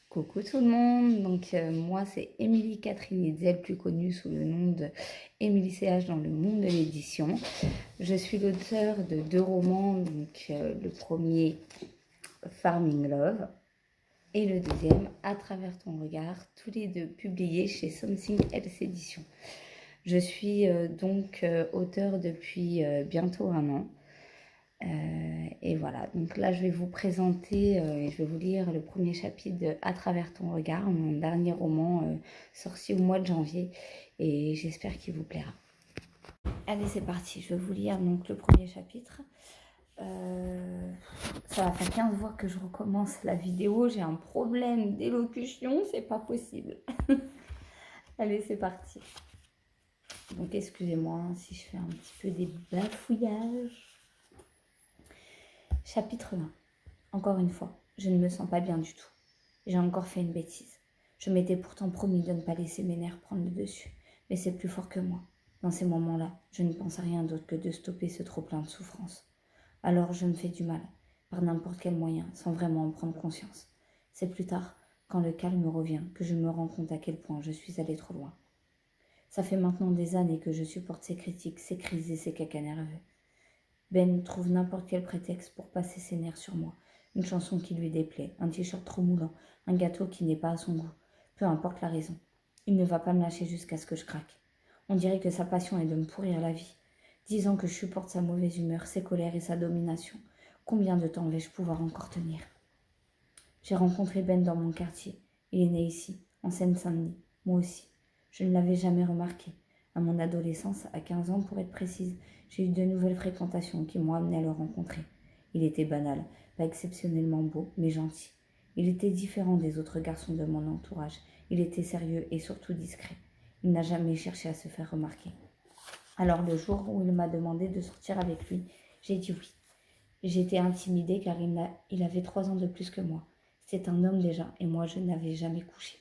Coucou tout le monde, moi c'est Émilie Catherine Hetzel, plus connue sous le nom de Émilie CH dans le monde de l'édition. Je suis l'auteur de 2 romans, le premier Farming Love et le deuxième À travers ton regard, tous les deux publiés chez Something Else Éditions. Je suis auteur depuis bientôt 1 an. Et voilà, donc là je vais vous présenter et je vais vous lire le premier chapitre de À travers ton regard, mon dernier roman sorti au mois de janvier, et j'espère qu'il vous plaira. Allez, c'est parti, je vais vous lire donc le premier chapitre. Ça va faire 15 fois que je recommence la vidéo, j'ai un problème d'élocution, c'est pas possible. Allez, c'est parti. Donc excusez-moi si je fais un petit peu des bafouillages. Chapitre 1. Encore une fois, je ne me sens pas bien du tout. J'ai encore fait une bêtise. Je m'étais pourtant promis de ne pas laisser mes nerfs prendre le dessus, mais c'est plus fort que moi. Dans ces moments-là, je ne pense à rien d'autre que de stopper ce trop-plein de souffrance. Alors je me fais du mal, par n'importe quel moyen, sans vraiment en prendre conscience. C'est plus tard, quand le calme revient, que je me rends compte à quel point je suis allée trop loin. Ça fait maintenant des années que je supporte ces critiques, ces crises et ces cacas nerveux. Ben trouve n'importe quel prétexte pour passer ses nerfs sur moi. Une chanson qui lui déplaît, un t-shirt trop moulant, un gâteau qui n'est pas à son goût. Peu importe la raison. Il ne va pas me lâcher jusqu'à ce que je craque. On dirait que sa passion est de me pourrir la vie. 10 ans que je supporte sa mauvaise humeur, ses colères et sa domination. Combien de temps vais-je pouvoir encore tenir? J'ai rencontré Ben dans mon quartier. Il est né ici, en Seine-Saint-Denis. Moi aussi. Je ne l'avais jamais remarqué. À mon adolescence, à 15 ans pour être précise, j'ai eu de nouvelles fréquentations qui m'ont amené à le rencontrer. Il était banal, pas exceptionnellement beau, mais gentil. Il était différent des autres garçons de mon entourage. Il était sérieux et surtout discret. Il n'a jamais cherché à se faire remarquer. Alors le jour où il m'a demandé de sortir avec lui, j'ai dit oui. J'étais intimidée car il avait 3 ans de plus que moi. C'était un homme déjà et moi je n'avais jamais couché.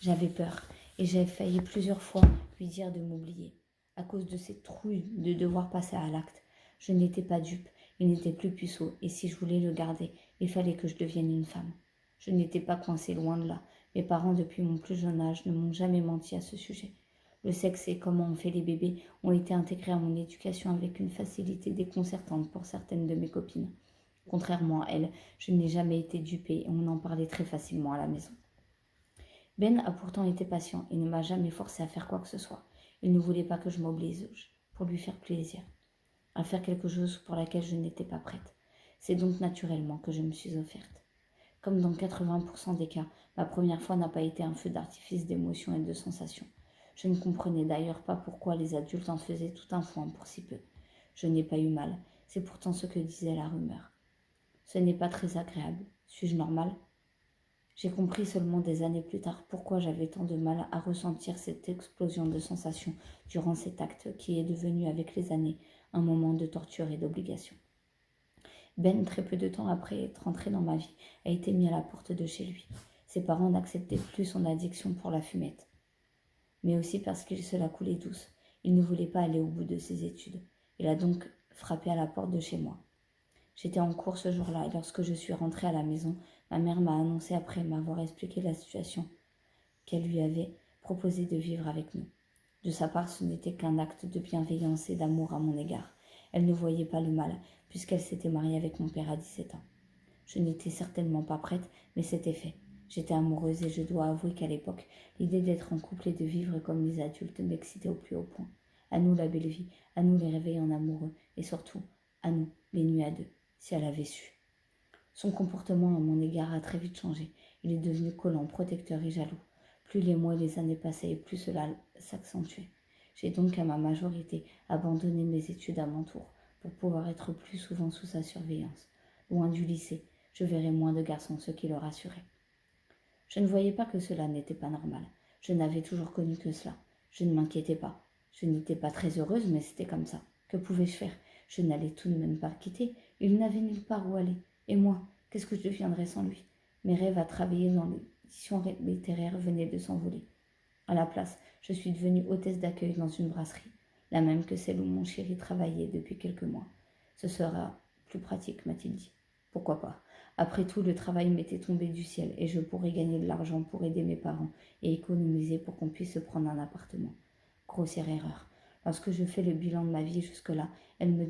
J'avais peur et j'ai failli plusieurs fois lui dire de m'oublier. À cause de cette trouille de devoir passer à l'acte. Je n'étais pas dupe, il n'était plus puceau et si je voulais le garder, il fallait que je devienne une femme. Je n'étais pas coincée loin de là. Mes parents depuis mon plus jeune âge ne m'ont jamais menti à ce sujet. Le sexe et comment on fait les bébés ont été intégrés à mon éducation avec une facilité déconcertante pour certaines de mes copines. Contrairement à elles, je n'ai jamais été dupée et on en parlait très facilement à la maison. Ben a pourtant été patient et ne m'a jamais forcé à faire quoi que ce soit. Il ne voulait pas que je m'oblige pour lui faire plaisir, à faire quelque chose pour laquelle je n'étais pas prête. C'est donc naturellement que je me suis offerte. Comme dans 80% des cas, ma première fois n'a pas été un feu d'artifice d'émotions et de sensations. Je ne comprenais d'ailleurs pas pourquoi les adultes en faisaient tout un foin pour si peu. Je n'ai pas eu mal, c'est pourtant ce que disait la rumeur. Ce n'est pas très agréable. Suis-je normale? J'ai compris seulement des années plus tard pourquoi j'avais tant de mal à ressentir cette explosion de sensations durant cet acte qui est devenu avec les années un moment de torture et d'obligation. Ben, très peu de temps après être rentré dans ma vie, a été mis à la porte de chez lui. Ses parents n'acceptaient plus son addiction pour la fumette, mais aussi parce qu'il se la coulait douce. Il ne voulait pas aller au bout de ses études. Il a donc frappé à la porte de chez moi. J'étais en cours ce jour-là et lorsque je suis rentrée à la maison, ma mère m'a annoncé après m'avoir expliqué la situation qu'elle lui avait proposé de vivre avec nous. De sa part, ce n'était qu'un acte de bienveillance et d'amour à mon égard. Elle ne voyait pas le mal, puisqu'elle s'était mariée avec mon père à 17 ans. Je n'étais certainement pas prête, mais c'était fait. J'étais amoureuse et je dois avouer qu'à l'époque, l'idée d'être en couple et de vivre comme les adultes m'excitait au plus haut point. À nous la belle vie, à nous les réveils en amoureux, et surtout, à nous les nuits à deux, si elle avait su. Son comportement à mon égard a très vite changé. Il est devenu collant, protecteur et jaloux. Plus les mois et les années passaient et plus cela s'accentuait. J'ai donc à ma majorité abandonné mes études à mon tour pour pouvoir être plus souvent sous sa surveillance. Loin du lycée, je verrais moins de garçons, ce qui le rassurait. Je ne voyais pas que cela n'était pas normal. Je n'avais toujours connu que cela. Je ne m'inquiétais pas. Je n'étais pas très heureuse, mais c'était comme ça. Que pouvais-je faire? Je n'allais tout de même pas le quitter. Il n'avait nulle part où aller. Et moi, qu'est-ce que je deviendrais sans lui? Mes rêves à travailler dans l'édition littéraire venaient de s'envoler. À la place, je suis devenue hôtesse d'accueil dans une brasserie, la même que celle où mon chéri travaillait depuis quelques mois. Ce sera plus pratique, m'a-t-il dit. Pourquoi pas? Après tout, le travail m'était tombé du ciel et je pourrais gagner de l'argent pour aider mes parents et économiser pour qu'on puisse se prendre un appartement. Grossière erreur. Lorsque je fais le bilan de ma vie jusque-là, elle me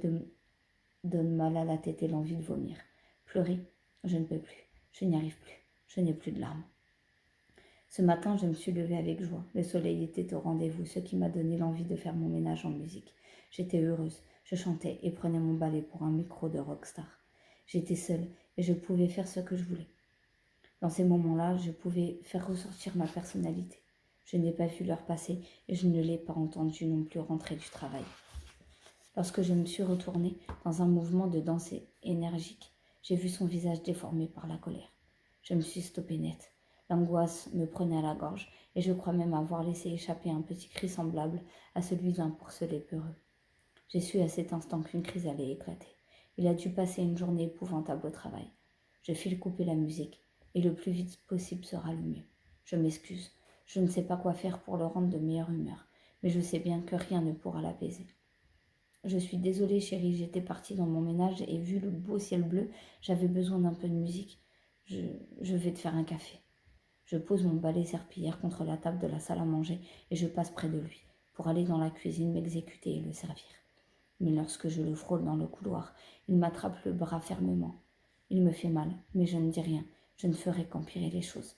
donne mal à la tête et l'envie de vomir. Pleurer, je ne peux plus. Je n'y arrive plus. Je n'ai plus de larmes. Ce matin, je me suis levée avec joie. Le soleil était au rendez-vous, ce qui m'a donné l'envie de faire mon ménage en musique. J'étais heureuse. Je chantais et prenais mon balai pour un micro de rockstar. J'étais seule et je pouvais faire ce que je voulais. Dans ces moments-là, je pouvais faire ressortir ma personnalité. Je n'ai pas vu l'heure passer et je ne l'ai pas entendu non plus rentrer du travail. Lorsque je me suis retournée dans un mouvement de danse énergique, j'ai vu son visage déformé par la colère. Je me suis stoppée net. L'angoisse me prenait à la gorge et je crois même avoir laissé échapper un petit cri semblable à celui d'un porcelet peureux. J'ai su à cet instant qu'une crise allait éclater. Il a dû passer une journée épouvantable au travail. Je file couper la musique et le plus vite possible sera le mieux. Je m'excuse. Je ne sais pas quoi faire pour le rendre de meilleure humeur, mais je sais bien que rien ne pourra l'apaiser. Je suis désolée, chérie, j'étais partie dans mon ménage et vu le beau ciel bleu, j'avais besoin d'un peu de musique. Je vais te faire un café. Je pose mon balai serpillière contre la table de la salle à manger et je passe près de lui pour aller dans la cuisine m'exécuter et le servir. Mais lorsque je le frôle dans le couloir, il m'attrape le bras fermement. Il me fait mal, mais je ne dis rien. Je ne ferai qu'empirer les choses.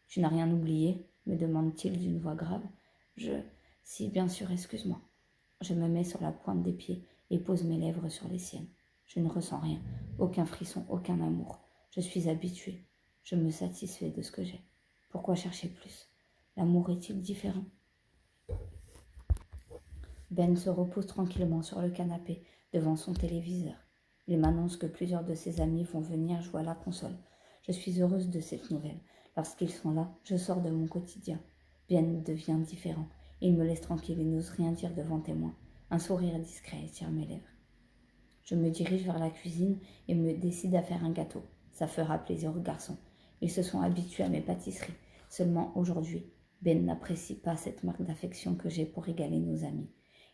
Tu n'as rien oublié? Me demande-t-il d'une voix grave. Si, bien sûr, excuse-moi. Je me mets sur la pointe des pieds et pose mes lèvres sur les siennes. Je ne ressens rien, aucun frisson, aucun amour. Je suis habituée. Je me satisfais de ce que j'ai. Pourquoi chercher plus? L'amour est-il différent? Ben se repose tranquillement sur le canapé devant son téléviseur. Il m'annonce que plusieurs de ses amis vont venir jouer à la console. Je suis heureuse de cette nouvelle. Lorsqu'ils sont là, je sors de mon quotidien. Ben devient différent. Il me laisse tranquille et n'ose rien dire devant témoin. Un sourire discret étire mes lèvres. Je me dirige vers la cuisine et me décide à faire un gâteau. Ça fera plaisir aux garçons. Ils se sont habitués à mes pâtisseries. Seulement aujourd'hui, Ben n'apprécie pas cette marque d'affection que j'ai pour régaler nos amis.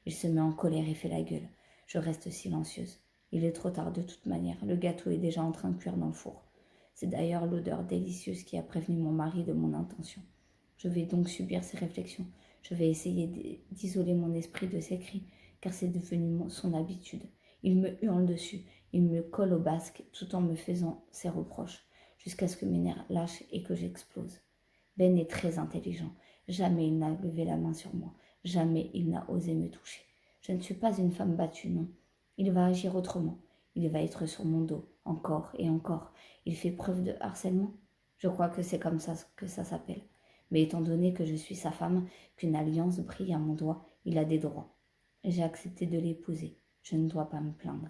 Il se met en colère et fait la gueule. Je reste silencieuse. Il est trop tard de toute manière. Le gâteau est déjà en train de cuire dans le four. C'est d'ailleurs l'odeur délicieuse qui a prévenu mon mari de mon intention. Je vais donc subir ses réflexions. Je vais essayer d'isoler mon esprit de ses cris, car c'est devenu son habitude. Il me hurle dessus, il me colle au basque tout en me faisant ses reproches, jusqu'à ce que mes nerfs lâchent et que j'explose. Ben est très intelligent. Jamais il n'a levé la main sur moi. Jamais il n'a osé me toucher. Je ne suis pas une femme battue, non. Il va agir autrement. Il va être sur mon dos, encore et encore. Il fait preuve de harcèlement. Je crois que c'est comme ça que ça s'appelle. Mais étant donné que je suis sa femme, qu'une alliance brille à mon doigt, il a des droits. J'ai accepté de l'épouser. Je ne dois pas me plaindre.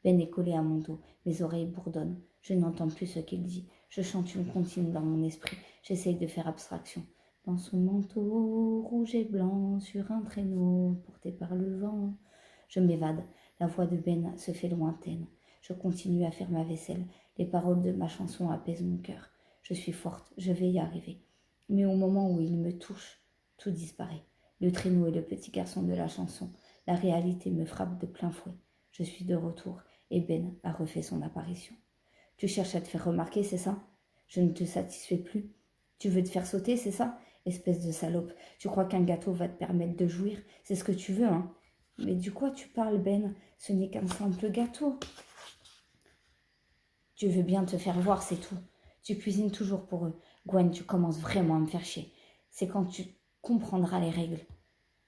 Ben est collé à mon dos, mes oreilles bourdonnent. Je n'entends plus ce qu'il dit. Je chante une comptine dans mon esprit. J'essaye de faire abstraction. Dans son manteau rouge et blanc, sur un traîneau porté par le vent. Je m'évade. La voix de Ben se fait lointaine. Je continue à faire ma vaisselle. Les paroles de ma chanson apaisent mon cœur. Je suis forte, je vais y arriver. Mais au moment où il me touche, tout disparaît. Le traîneau et le petit garçon de la chanson. La réalité me frappe de plein fouet. Je suis de retour et Ben a refait son apparition. Tu cherches à te faire remarquer, c'est ça? Je ne te satisfais plus. Tu veux te faire sauter, c'est ça? Espèce de salope. Tu crois qu'un gâteau va te permettre de jouir? C'est ce que tu veux, hein? Mais du quoi tu parles, Ben? Ce n'est qu'un simple gâteau. Tu veux bien te faire voir, c'est tout. Tu cuisines toujours pour eux. Gwen, tu commences vraiment à me faire chier. C'est quand tu comprendras les règles.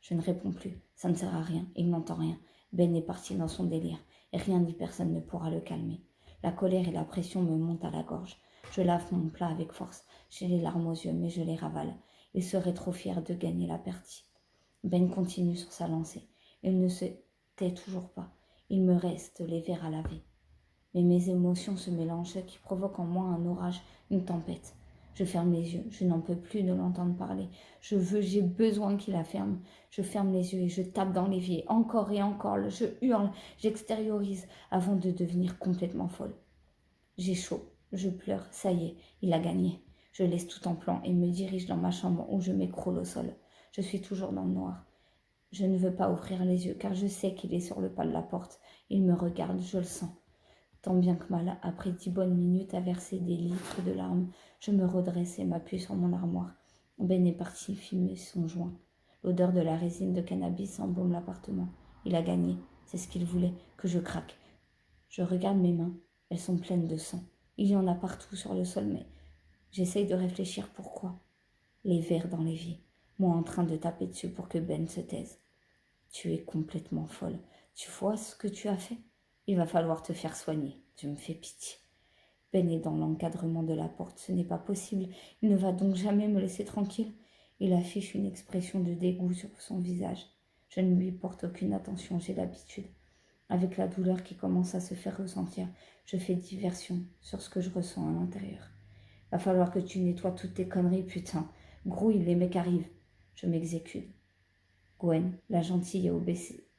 Je ne réponds plus. Ça ne sert à rien. Il n'entend rien. Ben est parti dans son délire. Et rien ni personne ne pourra le calmer. La colère et la pression me montent à la gorge. Je lave mon plat avec force. J'ai les larmes aux yeux, mais je les ravale. Il serait trop fier de gagner la partie. Ben continue sur sa lancée. Il ne se tait toujours pas. Il me reste les verres à laver. Mais mes émotions se mélangent, ce qui provoque en moi un orage, une tempête. Je ferme les yeux, je n'en peux plus de l'entendre parler. J'ai besoin qu'il la ferme. Je ferme les yeux et je tape dans l'évier, encore et encore. Je hurle, j'extériorise, avant de devenir complètement folle. J'ai chaud, je pleure, ça y est, il a gagné. Je laisse tout en plan et me dirige dans ma chambre où je m'écroule au sol. Je suis toujours dans le noir. Je ne veux pas ouvrir les yeux car je sais qu'il est sur le pas de la porte. Il me regarde, je le sens. Tant bien que mal, après 10 bonnes minutes à verser des litres de larmes, je me redresse et m'appuie sur mon armoire. Ben est parti fumer son joint. L'odeur de la résine de cannabis embaume l'appartement. Il a gagné, c'est ce qu'il voulait, que je craque. Je regarde mes mains, elles sont pleines de sang. Il y en a partout sur le sol, mais j'essaye de réfléchir pourquoi. Les verres dans l'évier, moi en train de taper dessus pour que Ben se taise. Tu es complètement folle. Tu vois ce que tu as fait? Il va falloir te faire soigner. Tu me fais pitié. Ben est dans l'encadrement de la porte. Ce n'est pas possible. Il ne va donc jamais me laisser tranquille. Il affiche une expression de dégoût sur son visage. Je ne lui porte aucune attention, j'ai l'habitude. Avec la douleur qui commence à se faire ressentir, je fais diversion sur ce que je ressens à l'intérieur. Va falloir que tu nettoies toutes tes conneries, putain. Grouille, les mecs arrivent. Je m'exécute. Gwen, la gentille et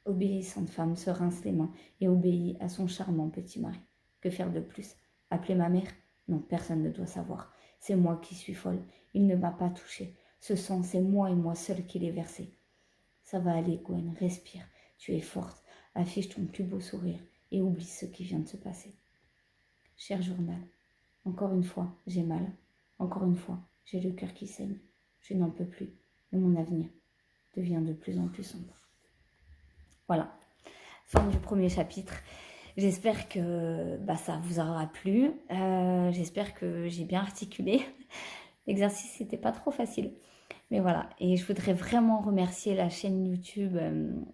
obéissante femme, se rince les mains et obéit à son charmant petit mari. Que faire de plus? Appeler ma mère? Non, personne ne doit savoir. C'est moi qui suis folle. Il ne m'a pas touchée. Ce sang, c'est moi et moi seule qui l'ai versé. Ça va aller, Gwen, respire. Tu es forte. Affiche ton plus beau sourire et oublie ce qui vient de se passer. Cher journal, encore une fois, j'ai mal. Encore une fois, j'ai le cœur qui saigne. Je n'en peux plus. Et mon avenir devient de plus en plus sombre. Voilà, fin du premier chapitre. J'espère que ça vous aura plu. J'espère que j'ai bien articulé. L'exercice n'était pas trop facile. Mais voilà, et je voudrais vraiment remercier la chaîne YouTube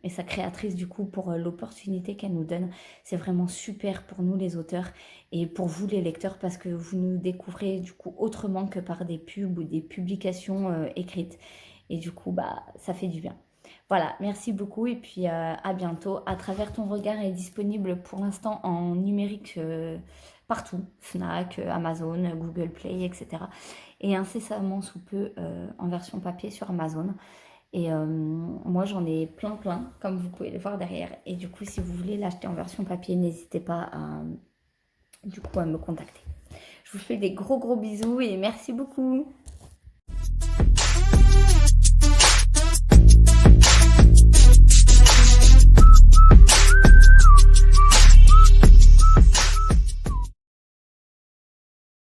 et sa créatrice du coup pour l'opportunité qu'elle nous donne. C'est vraiment super pour nous les auteurs et pour vous les lecteurs parce que vous nous découvrez du coup autrement que par des pubs ou des publications écrites. Et du coup, ça fait du bien. Voilà, merci beaucoup et puis à bientôt. À travers ton regard est disponible pour l'instant en numérique partout, Fnac, Amazon, Google Play, etc. Et incessamment sous peu en version papier sur Amazon. Et moi j'en ai plein, comme vous pouvez le voir derrière. Et du coup, si vous voulez l'acheter en version papier, n'hésitez pas à me contacter. Je vous fais des gros bisous et merci beaucoup.